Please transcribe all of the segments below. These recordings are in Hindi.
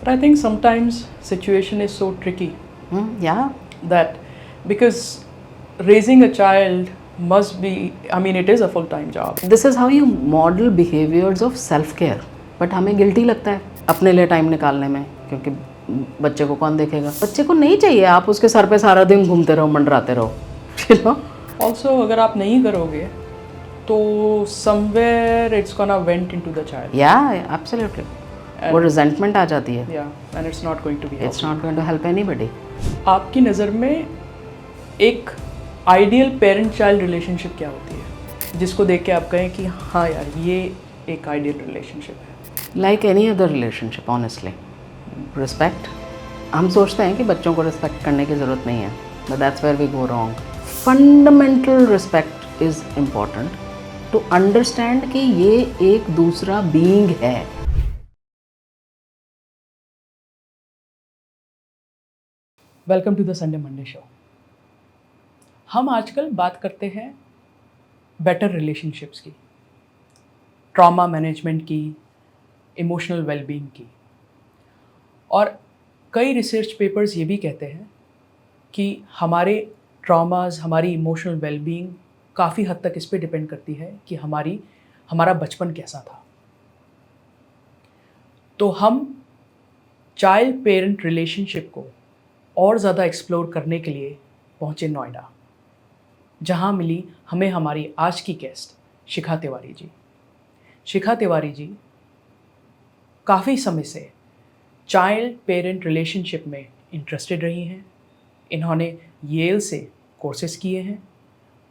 I think sometimes situation is so tricky Yeah, that because raising a child must be, I mean, it is a full-time job. this is how you model behaviors of self care. But हमें गिल्टी लगता है अपने लिए टाइम निकालने में, क्योंकि बच्चे को कौन देखेगा? बच्चे को नहीं चाहिए आप उसके सर पे सारा दिन घूमते रहो, मंडराते रहो, you know? Also, अगर आप नहीं करोगे तो somewhere it's gonna vent into the child. Yeah, absolutely. वो resentment आ जाती है. Yeah, and it's not going to be It's not going to help anybody. आपकी नज़र में एक आइडियल पेरेंट चाइल्ड रिलेशनशिप क्या होती है जिसको देख के आप कहें कि हाँ यार ये एक आइडियल रिलेशनशिप है? Like any other relationship, honestly. Respect. हम सोचते हैं कि बच्चों को रिस्पेक्ट करने की ज़रूरत नहीं है, but that's where we go wrong. Fundamental respect is important to understand कि ये एक दूसरा being है. Welcome to the Sunday Monday show. हम आजकल बात करते हैं बेटर रिलेशनशिप्स की, ट्रॉमा मैनेजमेंट की, इमोशनल वेलबींग की, और कई रिसर्च पेपर्स ये भी कहते हैं कि हमारे ट्रॉमास, हमारी इमोशनल वेलबींग काफ़ी हद तक इस पे डिपेंड करती है कि हमारा बचपन कैसा था। तो हम चाइल्ड पेरेंट रिलेशनशिप को और ज़्यादा एक्सप्लोर करने के लिए पहुँचे नोएडा, जहाँ मिली हमें हमारी आज की गेस्ट शिखा तिवारी जी। शिखा तिवारी जी काफ़ी समय से चाइल्ड पेरेंट रिलेशनशिप में इंटरेस्टेड रही हैं। इन्होंने येल से कोर्सेज किए हैं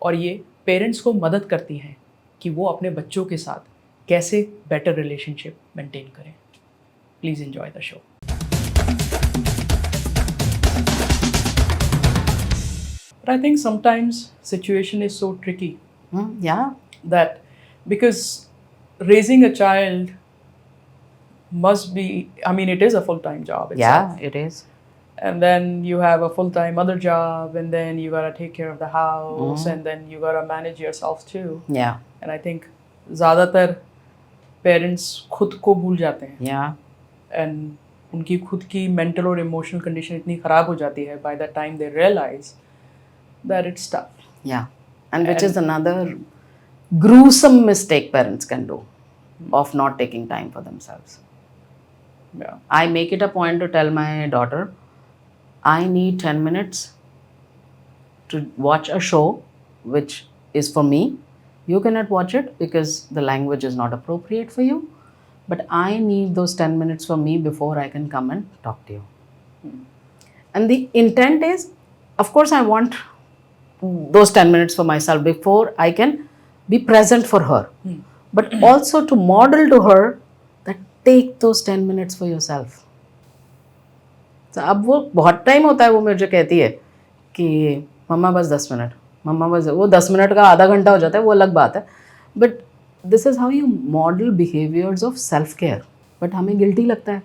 और ये पेरेंट्स को मदद करती हैं कि वो अपने बच्चों के साथ कैसे बेटर रिलेशनशिप मेंटेन करें। Please enjoy the show. But I think sometimes situation is so tricky Yeah. that because raising a child must be, I mean, it is a full-time job itself. Yeah, it is. And then you have a full-time other job, and then you gotta take care of the house, and then you gotta manage yourself too. Yeah. And I think ज़्यादातर parents खुद को भूल जाते हैं, Yeah. and उनकी खुद की mental और emotional condition इतनी ख़राब हो जाती है by the time they realize that it's tough. Yeah. And which is another gruesome mistake parents can do of not taking time for themselves. Yeah. I make it a point to tell my daughter, I need 10 minutes to watch a show which is for me. You cannot watch it because the language is not appropriate for you. But I need those 10 minutes for me before I can come and talk to you. And the intent is, of course, I want those 10 minutes for myself before I can be present for her. But also to model to her that take those 10 minutes for yourself. तो अब वो बहुत टाइम होता है वो मुझे कहती है कि मम्मा बस 10 मिनट, मम्मा बस, वो 10 मिनट का आधा घंटा हो जाता है, वो अलग बात है। But this is how you model behaviours of self care. But हमें गिल्टी लगता है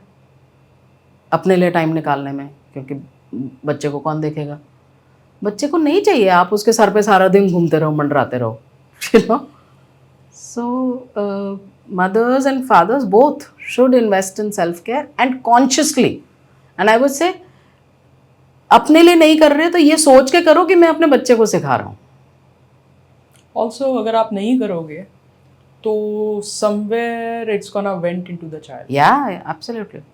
अपने लिए टाइम निकालने में, क्योंकि बच्चे को कौन देखेगा? बच्चे को नहीं चाहिए आप उसके सर पे सारा दिन घूमते रहो, मंडराते रहो, you know? So mothers and fathers both should invest in self-care and consciously. And I would say अपने लिए नहीं कर रहे तो ये सोच के करो कि मैं अपने बच्चे को सिखा रहा हूँ। Also, अगर आप नहीं करोगे तो somewhere it's gonna vent into the child. Yeah, absolutely.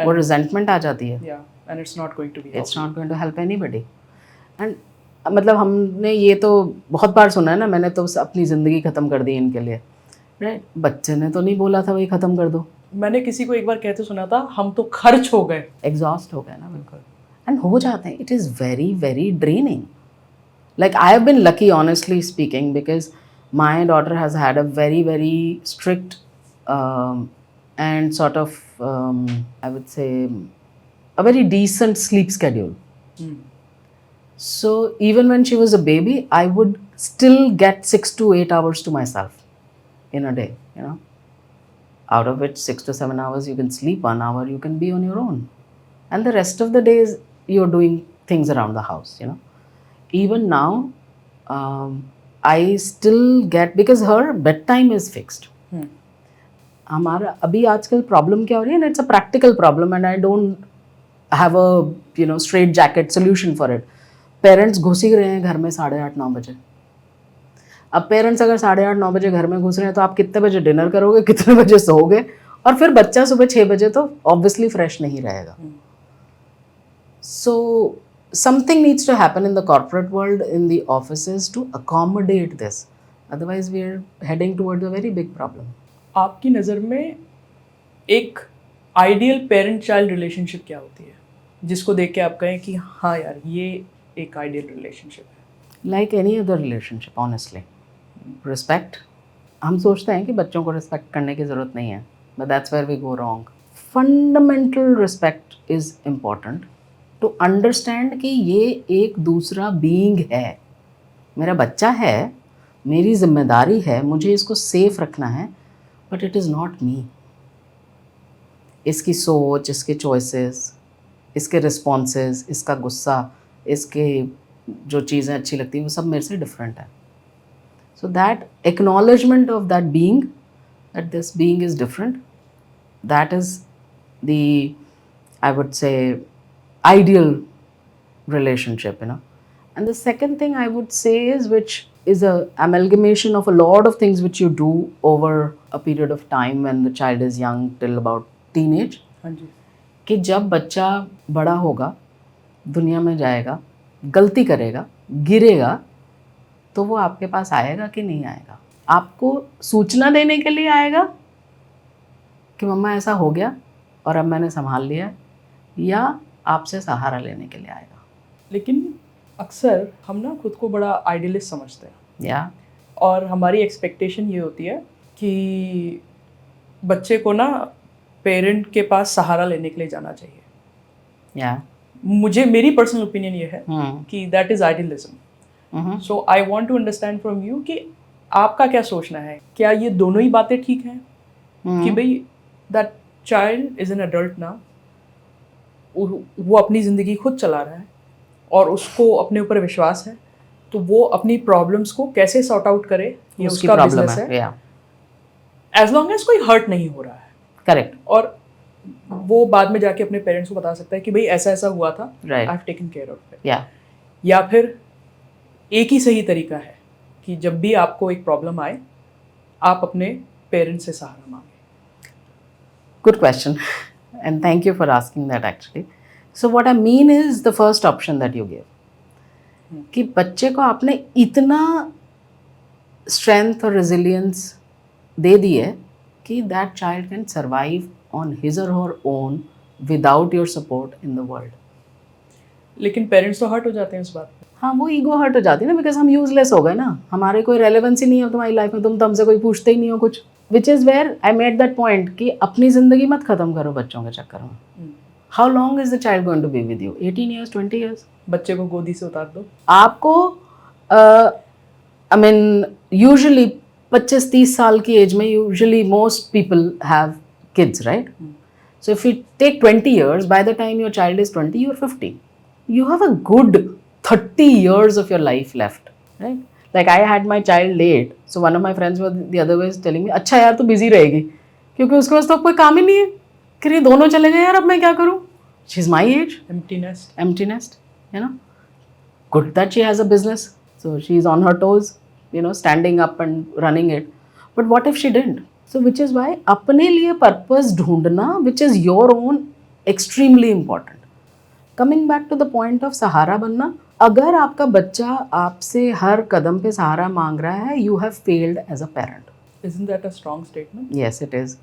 वो resentment आ जाती है. Yeah, and it's not going to be It's not going to help anybody. And मतलब हमने ये तो बहुत बार सुना है ना, मैंने तो अपनी ज़िंदगी ख़त्म कर दी इनके लिए, राइट? बच्चे ने तो नहीं बोला था वही ख़त्म कर दो। मैंने किसी को एक बार कहते सुना था, हम तो खर्च हो गए, एग्जॉस्ट हो गए ना, बिल्कुल। एंड हो जाते हैं। It is very very draining. Like I have been lucky honestly speaking because my daughter has had a very very strict and sort of I would say a very decent sleep schedule. So even when she was a baby, I would still get 6 to 8 hours to myself in a day, you know. Out of which 6 to 7 hours you can sleep, 1 hour you can be on your own. And the rest of the days you're doing things around the house, you know. Even now, I still get, because her bedtime is fixed. हमारा अभी आजकल प्रॉब्लम क्या हो रही है ना, it's a practical problem and I don't have a straight jacket solution for it. Parents घुस ही रहे हैं घर में 8:30-9 बजे. अब पेरेंट्स अगर 8:30-9 बजे घर में घुस रहे हैं तो आप कितने बजे डिनर करोगे, कितने बजे सोओगे, और फिर बच्चा सुबह 6 बजे तो ऑब्वियसली फ्रेश नहीं रहेगा. So something needs to happen in the corporate world, in the offices, to accommodate this. Otherwise, we are heading towards a very big problem. आपकी नज़र में एक आइडियल पेरेंट चाइल्ड रिलेशनशिप क्या होती है, जिसको देख के आप कहें कि हाँ यार ये एक आइडियल रिलेशनशिप है? Like any other relationship, honestly. Respect. हम सोचते हैं कि बच्चों को रिस्पेक्ट करने की ज़रूरत नहीं है, but that's where we go wrong. Fundamental respect is important to understand कि ये एक दूसरा being है, मेरा बच्चा है, मेरी जिम्मेदारी है, मुझे इसको सेफ रखना है, but it is not me. इसकी सोच, इसके चॉइसेस, इसके रिस्पॉन्सेस, इसका गुस्सा, इसके जो चीज़ें अच्छी लगती हैं वो सब मेरे से डिफरेंट है. So that acknowledgement of that being, that this being is different, that is the, I would say, ideal relationship, And the second thing I would say is, which is a amalgamation of a lot of things which you do over a period of time when the child is young till about teenage. हाँ जी. कि जब बच्चा बड़ा होगा, दुनिया में जाएगा, गलती करेगा, गिरेगा, तो वो आपके पास आएगा कि नहीं आएगा? आपको सूचना देने के लिए आएगा कि मम्मा ऐसा हो गया और अब मैंने संभाल लिया, या आपसे सहारा लेने के लिए आएगा? लेकिन अक्सर हम ना खुद को बड़ा आइडियलिस्ट समझते हैं, या और हमारी एक्सपेक्टेशन ये होती है कि बच्चे को ना पेरेंट के पास सहारा लेने के लिए जाना चाहिए. या मेरी पर्सनल ओपिनियन ये है कि that is idealism. So I want to understand from you कि आपका क्या सोचना है, क्या ये दोनों ही बातें ठीक हैं कि भाई that child is an adult now, वो अपनी ज़िंदगी खुद चला रहा है और उसको अपने ऊपर विश्वास है, तो वो अपनी प्रॉब्लम्स को कैसे सॉर्ट आउट करे ये उसका बिजनेस है, एज लॉन्ग एज कोई हर्ट नहीं हो रहा है. करेक्ट. और वो बाद में जाके अपने पेरेंट्स को बता सकता है कि भाई ऐसा ऐसा हुआ था, I have taken care of it. या फिर एक ही सही तरीका है कि जब भी आपको एक प्रॉब्लम आए आप अपने पेरेंट्स से सहारा मांगे. Good question, and thank you for asking that actually. So what I mean is the first option that you gave, कि बच्चे को आपने इतना strength और resilience दे दी है कि that child can survive on his or her own without your support in the world. लेकिन पेरेंट्स तो हर्ट हो जाते हैं इस बात पे. हाँ, वो ईगो हर्ट हो जाती है ना, बिकॉज हम यूजलेस हो गए ना, हमारे कोई रेलेवेंस ही नहीं है तुम्हारी लाइफ में, तुम तो हमसे कोई पूछते ही नहीं हो कुछ. Which is where I made that point कि अपनी ज़िंदगी मत ख़त्म करो बच्चों के चक्कर में. How long is the child going to be with you? 18 years, 20 years? बच्चे को गोदी से उतार दो. आपको आई मीन यूजुअली 25-30 साल की एज में usually most people have kids, right? So if you take 20 years, by the time your child is 20, you are 50. You have a good 30 years of your life left, right? Like I had my child late, so one of my friends was the other way telling me, अच्छा यार तू busy रहेगी, क्योंकि उसके पास तो कोई काम ही नहीं है. कि ये दोनों चले गए यार, अब मैं क्या करूँ? She's my age. Empty nest, Good that she has a business, so she's on her toes, standing up and running it. But what if she didn't? So which is why अपने लिए पर्पस ढूंढना, which is your own, extremely important. Coming back to the point of सहारा बनना, अगर आपका बच्चा आपसे हर कदम पे सहारा मांग रहा है, you have failed as a parent. Isn't that a strong statement? Yes, it is,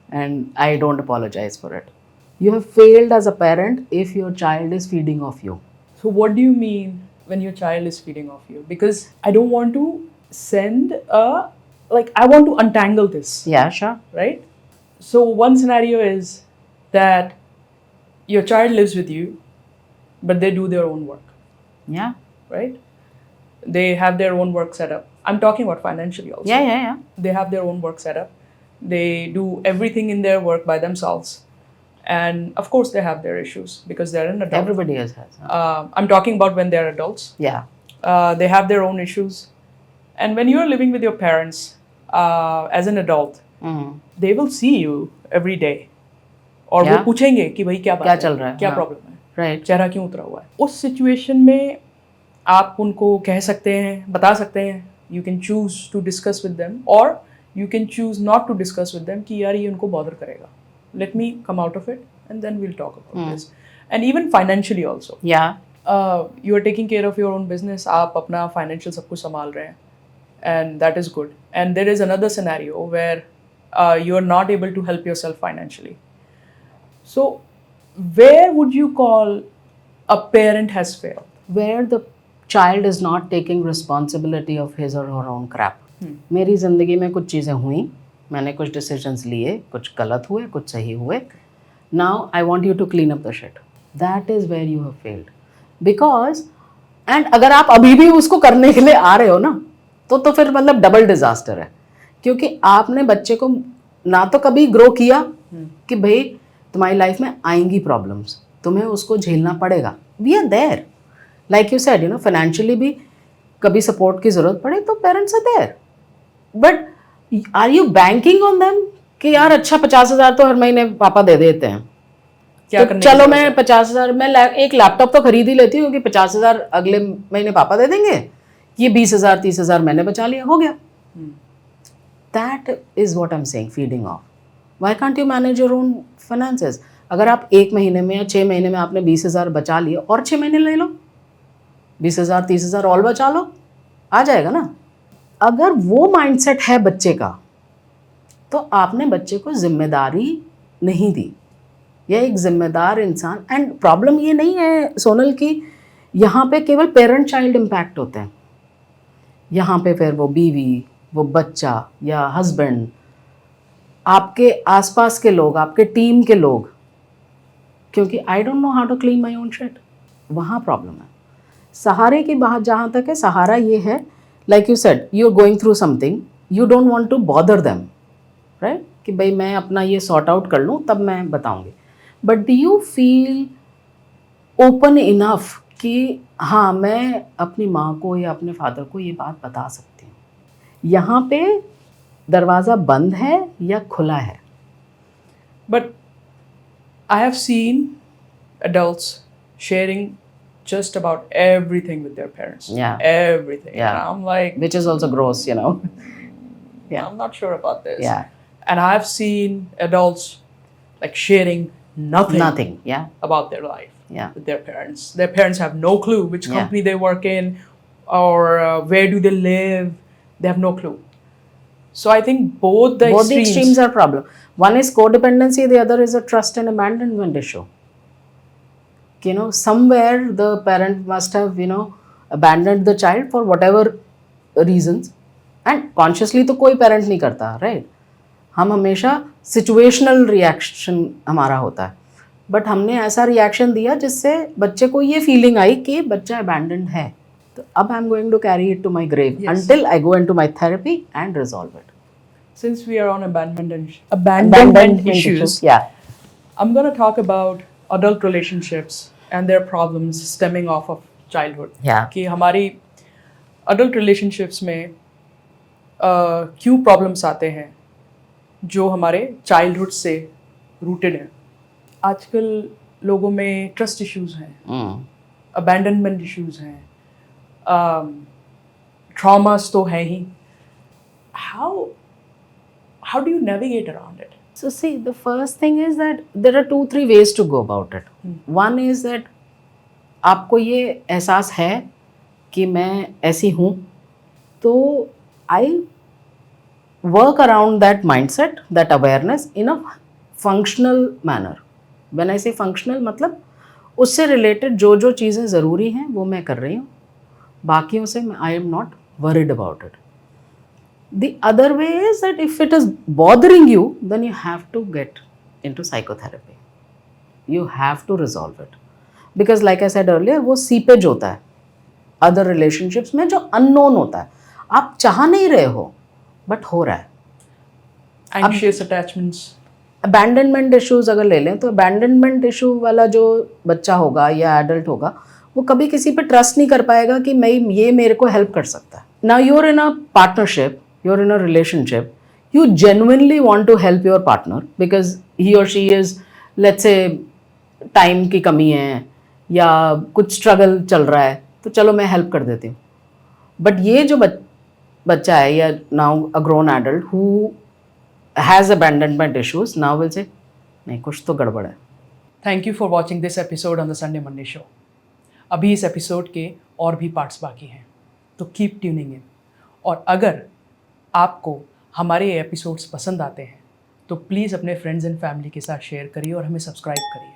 and I don't apologize for it. You have failed as a parent if your child is feeding off you. So what do you mean when your child is feeding off you? Because I don't want to send I want to untangle this. Yeah, sure. Right? So one scenario is that your child lives with you, but they do their own work. Yeah. Right? They have their own work set up. I'm talking about financially also. Yeah. They have their own work set up. They do everything in their work by themselves. And of course they have their issues because they're an adult. Everybody else has. I'm talking about when they're adults. Yeah. They have their own issues. And when you're living with your parents as an adult, they will see you every day और वो Yeah. पूछेंगे कि भाई क्या बात क्या चल रहा है? क्या हाँ. प्रॉब्लम है, राइट. चेहरा क्यों उतरा हुआ है। उस सिचुएशन में आप उनको कह सकते हैं, बता सकते हैं, you can choose to discuss with them और you can choose not to discuss with them कि यार ये उनको बॉदर करेगा, let me come out of it and then we'll talk about this. And even financially also, या you are taking care of your own business, आप अपना फाइनेंशियल सब कुछ संभाल रहे हैं, and that is good. And there is another scenario where you are not able to help yourself financially. So where would you call a parent has failed? where the child is not taking responsibility of his or her own crap. मेरी ज़िंदगी में कुछ चीज़ें हुई, मैंने कुछ डिसीजंस लिए, कुछ गलत हुए, कुछ सही हुए. Now I want you to clean up the shit. That is where you have failed. Because and अगर आप अभी भी उसको करने के लिए आ रहे हो ना, तो फिर मतलब डबल डिजास्टर है. क्योंकि आपने बच्चे को ना तो कभी ग्रो किया कि भाई तुम्हारी लाइफ में आएंगी प्रॉब्लम्स, तुम्हें उसको झेलना पड़ेगा. We are there, like you said, you know, financially भी कभी सपोर्ट की जरूरत पड़े तो parents are there. But are you banking on them कि यार अच्छा 50,000 तो हर महीने पापा दे देते हैं, क्या तो करने की चलो जरूरत मैं है? 50,000 में एक लैपटॉप तो खरीद ही लेती हूँ क्योंकि 50,000 अगले महीने पापा दे देंगे, ये 20,000 30,000 मैंने बचा लिया, हो गया. That is what I am saying, feeding of. Why can't you manage your own finances? अगर आप 1 महीने में या 6 महीने में आपने 20,000 बचा लिए और 6 महीने ले लो, 20,000 30,000 और बचा लो, आ जाएगा ना. अगर वो माइंडसेट है बच्चे का, तो आपने बच्चे को जिम्मेदारी नहीं दी. यह एक जिम्मेदार इंसान. एंड प्रॉब्लम ये नहीं है सोनल कि यहाँ पे केवल पेरेंट चाइल्ड इम्पैक्ट होते हैं. यहाँ पे फिर वो बीवी, वो बच्चा या हस्बैंड, आपके आसपास के लोग, आपके टीम के लोग. क्योंकि I don't know how to clean my own shit, वहाँ प्रॉब्लम है. सहारे की बात जहाँ तक है, सहारा ये है, like you said, you are going through something, you don't want to bother them, right, कि भाई मैं अपना ये सॉर्ट आउट कर लूँ तब मैं बताऊँगी. But do you feel open enough कि हाँ मैं अपनी माँ को या अपने फादर को ये बात बता सकती हूँ? यहाँ पे दरवाज़ा बंद है या खुला है? But I have seen adults sharing just about everything with their parents. Yeah. Everything. Yeah. And I'm like, Which is also gross, you know. Yeah. I'm not sure about this. Yeah. And I've seen adults like sharing nothing Yeah. about their life Yeah. with their parents. Their parents have no clue which Yeah. company they work in or where do they live. They have no clue. So I think both the Both the extremes. extremes are problem. One is codependency, the other is a trust and abandonment issue. You know, somewhere the parent must have, you know, abandoned the child for whatever reasons. And consciously तो कोई parent नहीं करता, right? हम हमेशा situational reaction हमारा होता है. बट हमने ऐसा reaction दिया जिससे बच्चे को ये feeling आई कि बच्चा abandoned है. तो अब I'm going to carry it to my grave until I go into my therapy and resolve it. Since we are on abandonment issues, Yeah. I'm going to talk about adult relationships and their problems stemming off of childhood. Yeah. कि हमारी adult relationships में क्यों problems आते हैं जो हमारे childhood से rooted हैं. आजकल लोगों में trust issues हैं, abandonment issues हैं, traumas तो हैं ही. How do you navigate around it? So see, the first thing is that there are 2-3 ways to go about it. One is that आपको ये एहसास है कि मैं ऐसी हूँ, तो I work around that mindset, that awareness in a functional manner. When I say functional, मतलब उससे related जो जो चीज़ें ज़रूरी हैं वो मैं कर रही हूँ, बाकियों से I am not worried about it. The other way is that if it is bothering you, then you have to get into psychotherapy. You have to resolve it. Because like I said earlier, वो seepage होता है other relationships में जो unknown होता है. आप चाह नहीं रहे हो, but हो रहा है. Anxious attachments. Abandonment issues अगर ले लें तो abandonment issue वाला जो बच्चा होगा या adult होगा, वो कभी किसी पे trust नहीं कर पाएगा कि मैं ये मेरे को help कर सकता है. Now you're in a partnership, you're in a relationship, you genuinely want to help your partner because he or she is, let's say, time की कमी है या कुछ स्ट्रगल चल रहा है, तो चलो मैं हेल्प कर देती हूँ. बट ये जो बच्चा है या now a grown adult who has abandonment issues now will say नहीं, कुछ तो गड़बड़ है. Thank you for watching this episode on the Sunday Monday show. अभी इस एपिसोड के और भी पार्ट्स बाकी हैं, तो कीप ट्यूनिंग इन. और अगर आपको हमारे ये एपिसोड्स पसंद आते हैं तो प्लीज़ अपने फ्रेंड्स एंड फैमिली के साथ शेयर करिए और हमें सब्सक्राइब करिए,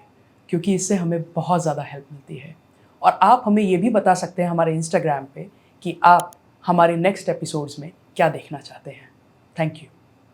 क्योंकि इससे हमें बहुत ज़्यादा हेल्प मिलती है. और आप हमें ये भी बता सकते हैं हमारे इंस्टाग्राम पे कि आप हमारे नेक्स्ट एपिसोड्स में क्या देखना चाहते हैं. Thank you.